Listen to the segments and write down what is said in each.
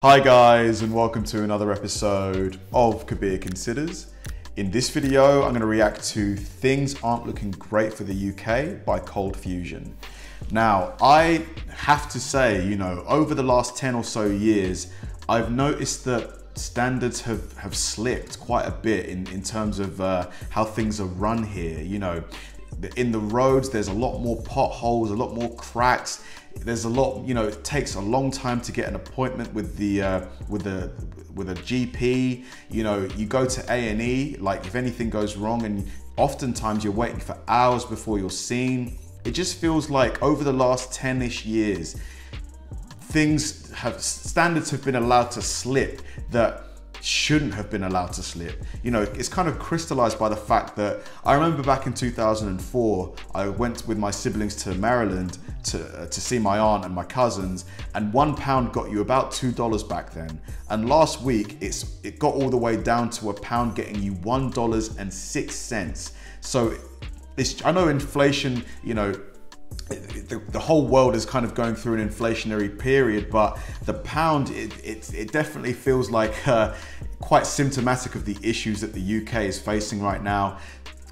Hi guys, and welcome to another episode of Kabir Considers. In this video, I'm going to react to Things Aren't Looking Great for the UK by Cold Fusion. Now, I have to say, over the last 10 or so years, I've noticed that standards have slipped quite a bit in terms of how things are run here. In the roads, there's a lot more potholes, a lot more cracks. There's a lot, it takes a long time to get an appointment with a GP. You go to A&E, like if anything goes wrong, and oftentimes you're waiting for hours before you're seen. It just feels like over the last 10-ish years, standards have been allowed to slip that shouldn't have been allowed to slip. It's kind of crystallized by the fact that I remember back in 2004, I went with my siblings to Maryland to see my aunt and my cousins, and £1 got you about $2 back then. And last week, it got all the way down to £1 getting you $1.06. So I know inflation, the whole world is kind of going through an inflationary period, but the pound, it definitely feels like quite symptomatic of the issues that the UK is facing right now.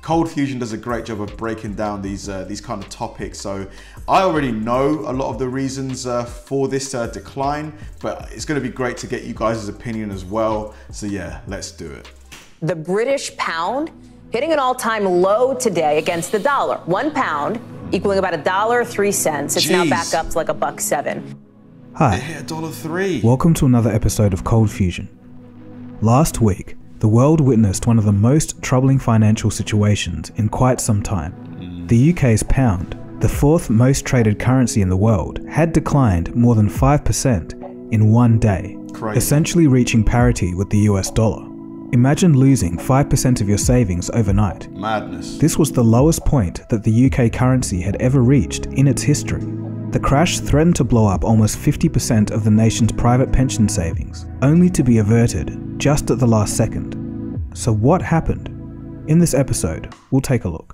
Cold Fusion does a great job of breaking down these kind of topics. So I already know a lot of the reasons for this decline, but it's going to be great to get you guys' opinion as well. So yeah, let's do it. The British pound hitting an all-time low today against the dollar. £1 equaling about $1.03. It's now back up to like $1.07. Hi, They hit $1.03. welcome to another episode of Cold Fusion. Last week, the world witnessed one of the most troubling financial situations in quite some time. The UK's pound, the fourth most traded currency in the world, had declined more than 5% in one day, Crazy. essentially reaching parity with the US dollar. Imagine losing 5% of your savings overnight. Madness. This was the lowest point that the UK currency had ever reached in its history. The crash threatened to blow up almost 50% of the nation's private pension savings, only to be averted just at the last second. So what happened? In this episode, we'll take a look.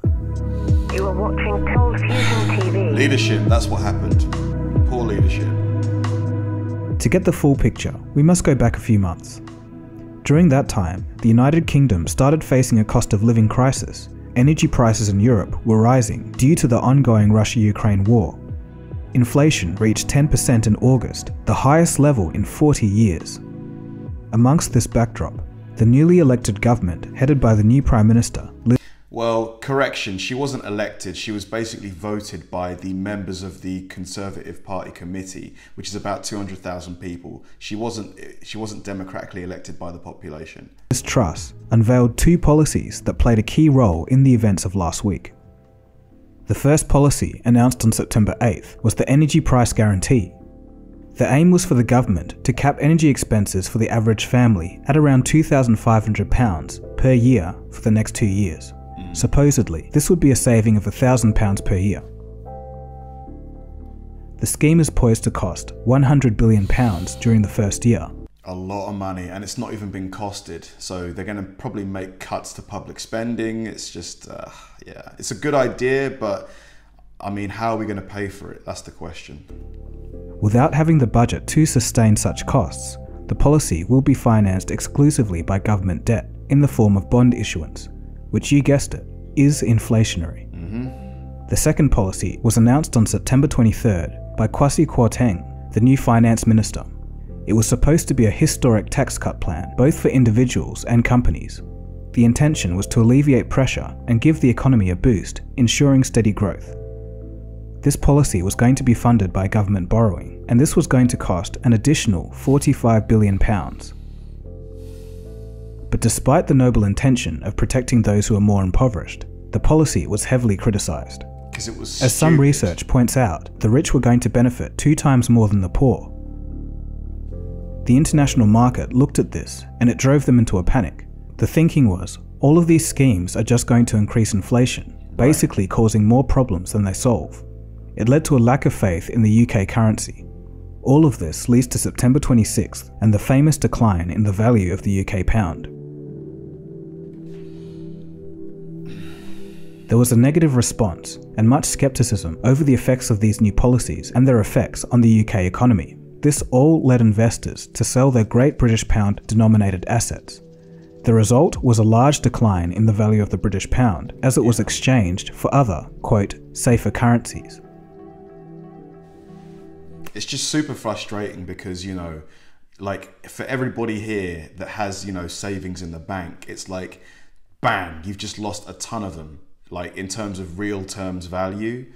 You are watching Cold Fusion TV. Leadership, that's what happened. Poor leadership. To get the full picture, we must go back a few months. During that time, the United Kingdom started facing a cost of living crisis. Energy prices in Europe were rising due to the ongoing Russia-Ukraine war. Inflation reached 10% in August, the highest level in 40 years. Amongst this backdrop, the newly elected government, headed by the new Prime Minister, Well, correction, she wasn't elected. She was basically voted by the members of the Conservative Party committee, which is about 200,000 people. She wasn't democratically elected by the population. Liz Truss unveiled two policies that played a key role in the events of last week. The first policy, announced on September 8th, was the energy price guarantee. The aim was for the government to cap energy expenses for the average family at around £2,500 per year for the next 2 years. Supposedly, this would be a saving of £1,000 per year. The scheme is poised to cost £100 billion during the first year. A lot of money, and it's not even been costed. So they're going to probably make cuts to public spending. It's just, yeah, it's a good idea, but I mean, how are we going to pay for it? That's the question. Without having the budget to sustain such costs, the policy will be financed exclusively by government debt in the form of bond issuance, which, you guessed it, is inflationary. The second policy was announced on September 23rd by Kwasi Kwarteng, the new finance minister. It was supposed to be a historic tax cut plan, both for individuals and companies. The intention was to alleviate pressure and give the economy a boost, ensuring steady growth. This policy was going to be funded by government borrowing, and this was going to cost an additional £45 billion. But despite the noble intention of protecting those who are more impoverished, the policy was heavily criticised. Because it was As some research points out, the rich were going to benefit 2 times more than the poor. The international market looked at this, and it drove them into a panic. The thinking was, all of these schemes are just going to increase inflation, basically causing more problems than they solve. It led to a lack of faith in the UK currency. All of this leads to September 26th and the famous decline in the value of the UK pound. There was a negative response and much skepticism over the effects of these new policies and their effects on the UK economy. this all led investors to sell their Great British Pound denominated assets. The result was a large decline in the value of the British pound as it was exchanged for other, quote, safer currencies. It's just super frustrating because, you know, like for everybody here that has, you know, savings in the bank, it's like, bang, you've just lost a ton of them. Like in terms of real terms value,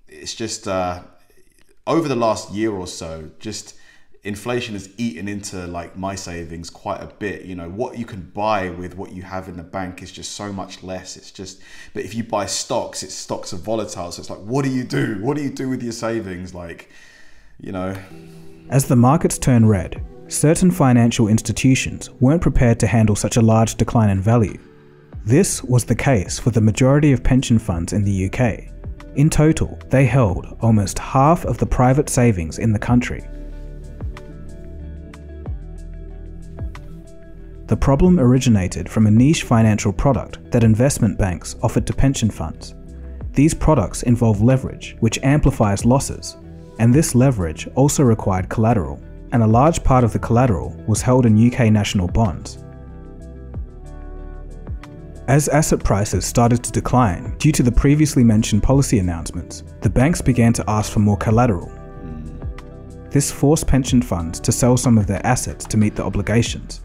it's just over the last year or so, just inflation has eaten into like my savings quite a bit. You know, what you can buy with what you have in the bank is just so much less. It's just, but if you buy stocks, stocks are volatile. So it's like, what do you do? What do you do with your savings? Like, you know. As the markets turn red, certain financial institutions weren't prepared to handle such a large decline in value. This was the case for the majority of pension funds in the UK. In total, they held almost half of the private savings in the country. The problem originated from a niche financial product that investment banks offered to pension funds. These products involve leverage, which amplifies losses, and this leverage also required collateral, and a large part of the collateral was held in UK national bonds. As asset prices started to decline due to the previously mentioned policy announcements, the banks began to ask for more collateral. This forced pension funds to sell some of their assets to meet the obligations.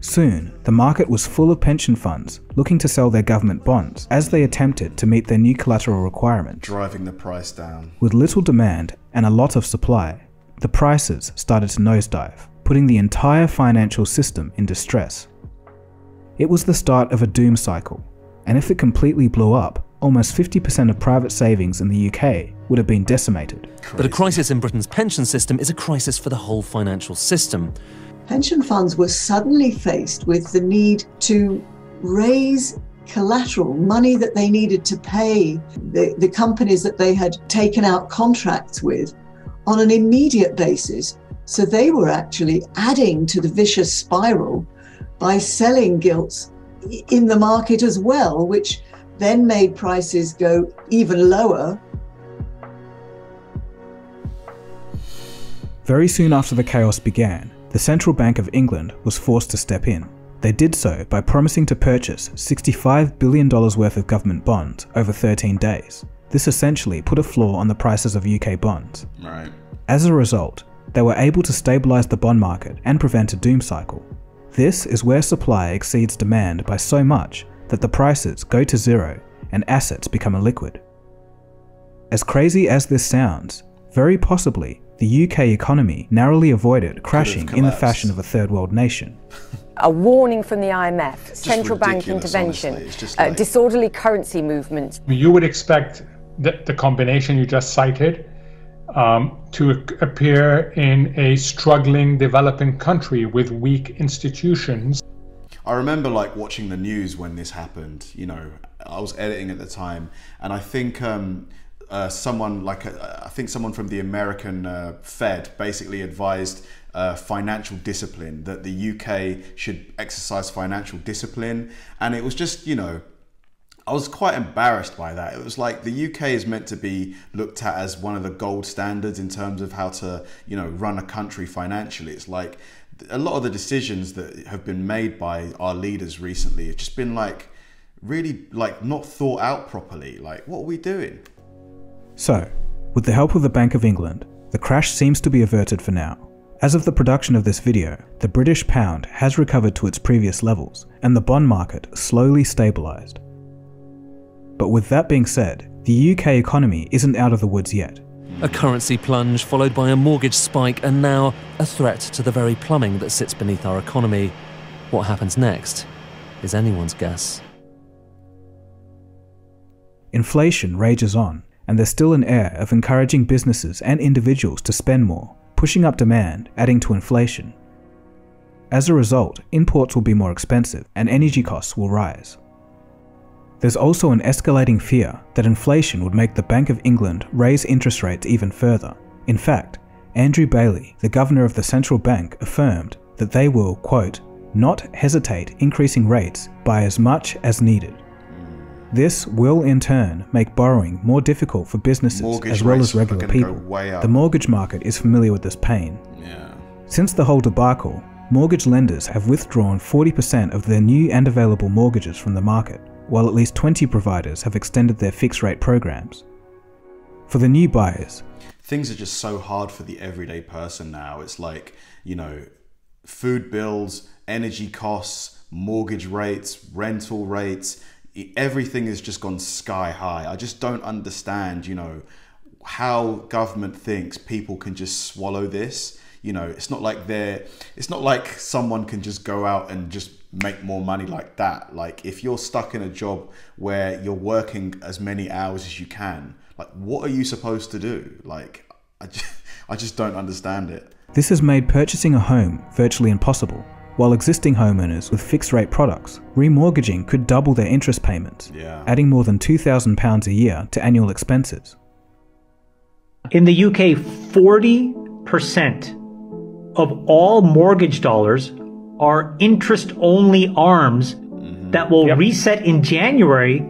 Soon, the market was full of pension funds looking to sell their government bonds as they attempted to meet their new collateral requirements. Driving the price down. With little demand and a lot of supply, the prices started to nosedive, putting the entire financial system in distress. It was the start of a doom cycle, and if it completely blew up, almost 50% of private savings in the UK would have been decimated. But a crisis in Britain's pension system is a crisis for the whole financial system. Pension funds were suddenly faced with the need to raise collateral, money that they needed to pay the companies that they had taken out contracts with on an immediate basis. So they were actually adding to the vicious spiral by selling gilts in the market as well, which then made prices go even lower. Very soon after the chaos began, the Central Bank of England was forced to step in. They did so by promising to purchase $65 billion worth of government bonds over 13 days. This essentially put a floor on the prices of UK bonds. Right. As a result, they were able to stabilise the bond market and prevent a doom cycle. This is where supply exceeds demand by so much that the prices go to zero and assets become illiquid. As crazy as this sounds, very possibly the UK economy narrowly avoided crashing in the fashion of a third world nation. A warning from the IMF, central bank intervention, like disorderly currency movements. You would expect the combination you just cited to appear in a struggling developing country with weak institutions. I remember like watching the news when this happened. You know, I was editing at the time, and I think someone from the American Fed basically advised financial discipline, that the UK should exercise financial discipline, and it was just, you know, I was quite embarrassed by that. It was like the UK is meant to be looked at as one of the gold standards in terms of how to, you know, run a country financially. It's like a lot of the decisions that have been made by our leaders recently have just been like really like not thought out properly. Like, what are we doing? So, with the help of the Bank of England, the crash seems to be averted for now. As of the production of this video, the British pound has recovered to its previous levels, and the bond market slowly stabilised. But with that being said, the UK economy isn't out of the woods yet. A currency plunge followed by a mortgage spike, and now a threat to the very plumbing that sits beneath our economy. What happens next is anyone's guess. Inflation rages on, and there's still an air of encouraging businesses and individuals to spend more, pushing up demand, adding to inflation. As a result, imports will be more expensive and energy costs will rise. There's also an escalating fear that inflation would make the Bank of England raise interest rates even further. In fact, Andrew Bailey, the governor of the central bank, affirmed that they will, quote, not hesitate increasing rates by as much as needed. This will in turn make borrowing more difficult for businesses as well as regular people. The mortgage market is familiar with this pain. Yeah. Since the whole debacle, mortgage lenders have withdrawn 40% of their new and available mortgages from the market, while at least 20 providers have extended their fixed rate programs. For the new buyers, things are just so hard for the everyday person now. It's like, you know, food bills, energy costs, mortgage rates, rental rates, everything has just gone sky high. I just don't understand, you know, how government thinks people can just swallow this. You know, it's not like someone can just go out and just make more money like that. Like, if you're stuck in a job where you're working as many hours as you can, like, what are you supposed to do? Like, I just don't understand it. This has made purchasing a home virtually impossible, while existing homeowners with fixed rate products, remortgaging could double their interest payments, adding more than £2,000 a year to annual expenses. In the UK, 40% of all mortgage dollars are interest-only arms that will reset in January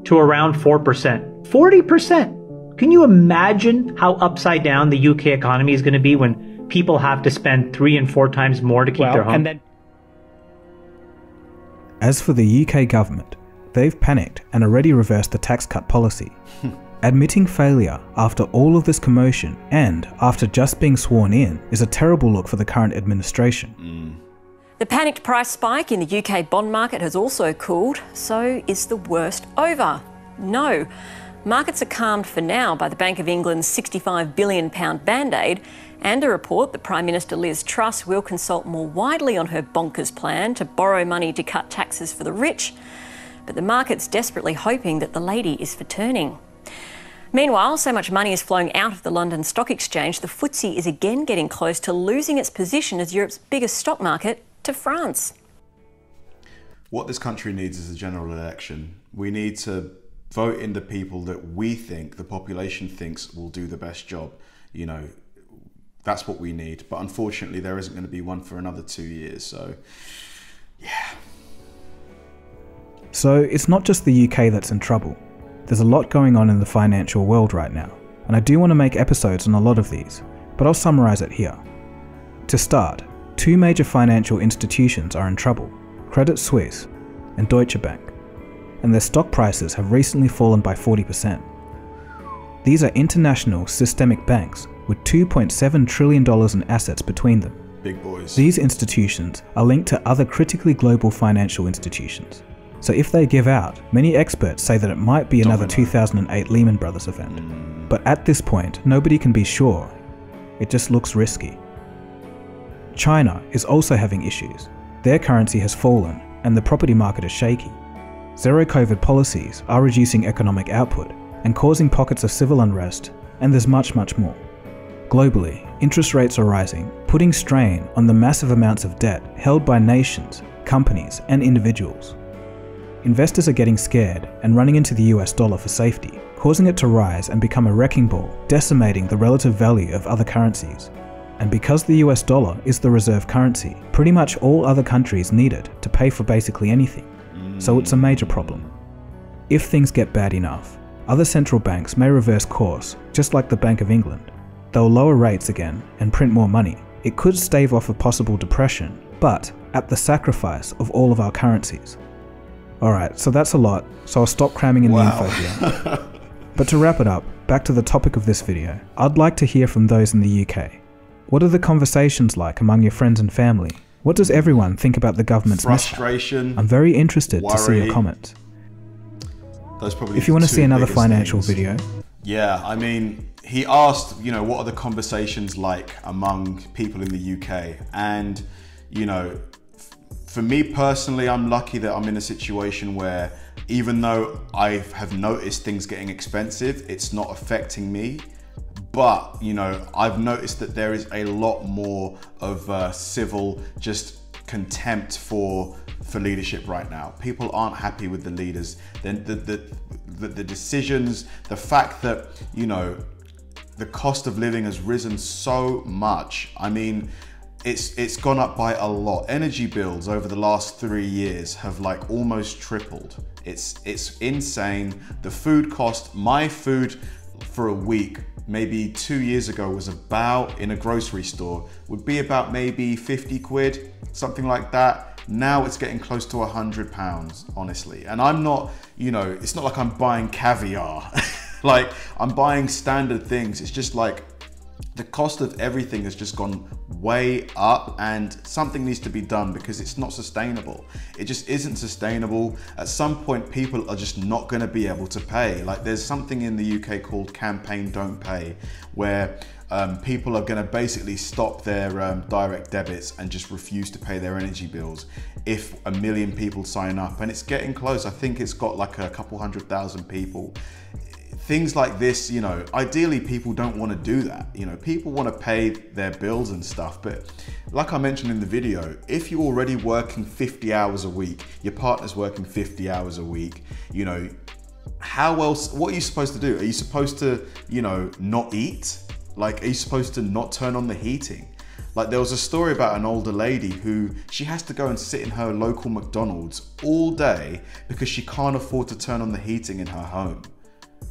to around 4%. 40%! Can you imagine how upside down the UK economy is going to be when people have to spend 3 and 4 times more to keep their home? As for the UK government, they've panicked and already reversed the tax cut policy. Admitting failure after all of this commotion and after just being sworn in is a terrible look for the current administration. The panicked price spike in the UK bond market has also cooled, so is the worst over? No. Markets are calmed for now by the Bank of England's £65 billion band-aid and a report that Prime Minister Liz Truss will consult more widely on her bonkers plan to borrow money to cut taxes for the rich. But the market's desperately hoping that the lady is for turning. Meanwhile, so much money is flowing out of the London Stock Exchange, the FTSE is again getting close to losing its position as Europe's biggest stock market to France. What this country needs is a general election. We need to vote in the people that we think, the population thinks, will do the best job. You know, that's what we need. But unfortunately, there isn't going to be one for another 2 years. So, yeah. So it's not just the UK that's in trouble. There's a lot going on in the financial world right now, and I do want to make episodes on a lot of these, but I'll summarize it here. To start, 2 major financial institutions are in trouble, Credit Suisse and Deutsche Bank, and their stock prices have recently fallen by 40%. These are international systemic banks with $2.7 trillion in assets between them. Big boys. These institutions are linked to other critically global financial institutions. So if they give out, many experts say that it might be another 2008 Lehman Brothers event. But at this point, nobody can be sure. It just looks risky. China is also having issues. Their currency has fallen and the property market is shaky. Zero-COVID policies are reducing economic output and causing pockets of civil unrest, and there's much, much more. Globally, interest rates are rising, putting strain on the massive amounts of debt held by nations, companies, and individuals. Investors are getting scared and running into the US dollar for safety, causing it to rise and become a wrecking ball, decimating the relative value of other currencies. And because the US dollar is the reserve currency, pretty much all other countries need it to pay for basically anything. So it's a major problem. If things get bad enough, other central banks may reverse course, just like the Bank of England. They'll lower rates again and print more money. It could stave off a possible depression, but at the sacrifice of all of our currencies. Alright, so that's a lot, so I'll stop cramming in the info here. But to wrap it up, back to the topic of this video, I'd like to hear from those in the UK. What are the conversations like among your friends and family? What does everyone think about the government's frustration? I'm very interested to see your comments. If you want to see another financial video. Yeah, I mean, he asked, you know, what are the conversations like among people in the UK? And, you know, for me personally, I'm lucky that I'm in a situation where even though I have noticed things getting expensive, it's not affecting me. But, you know, I've noticed that there is a lot more of civil just contempt for leadership right now. People aren't happy with the leaders. Then the decisions, the fact that, you know, the cost of living has risen so much. I mean, it's gone up by a lot. Energy bills over the last 3 years have like almost tripled. It's insane. The food cost, my food for a week, maybe 2 years ago, was about, in a grocery store, would be about maybe 50 quid, something like that. Now it's getting close to £100, honestly. And I'm not, you know, it's not like I'm buying caviar. Like, I'm buying standard things. It's just like the cost of everything has just gone way up, and something needs to be done because it's not sustainable. It just isn't sustainable. At some point, people are just not going to be able to pay. Like, there's something in the UK called Campaign Don't Pay, where people are going to basically stop their direct debits and just refuse to pay their energy bills if 1 million people sign up. And it's getting close. I think it's got like a couple 100,000 people. Things like this, you know, ideally people don't want to do that. You know, people want to pay their bills and stuff. But like I mentioned in the video, if you're already working 50 hours a week, your partner's working 50 hours a week, you know, how else, what are you supposed to do? Are you supposed to, you know, not eat? Like, are you supposed to not turn on the heating? Like, there was a story about an older lady who, she has to go and sit in her local McDonald's all day because she can't afford to turn on the heating in her home.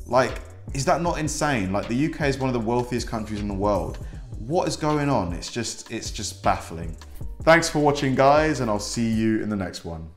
Like, is that not insane? Like, the UK is one of the wealthiest countries in the world. What is going on? It's just baffling. Thanks for watching, guys, and I'll see you in the next one.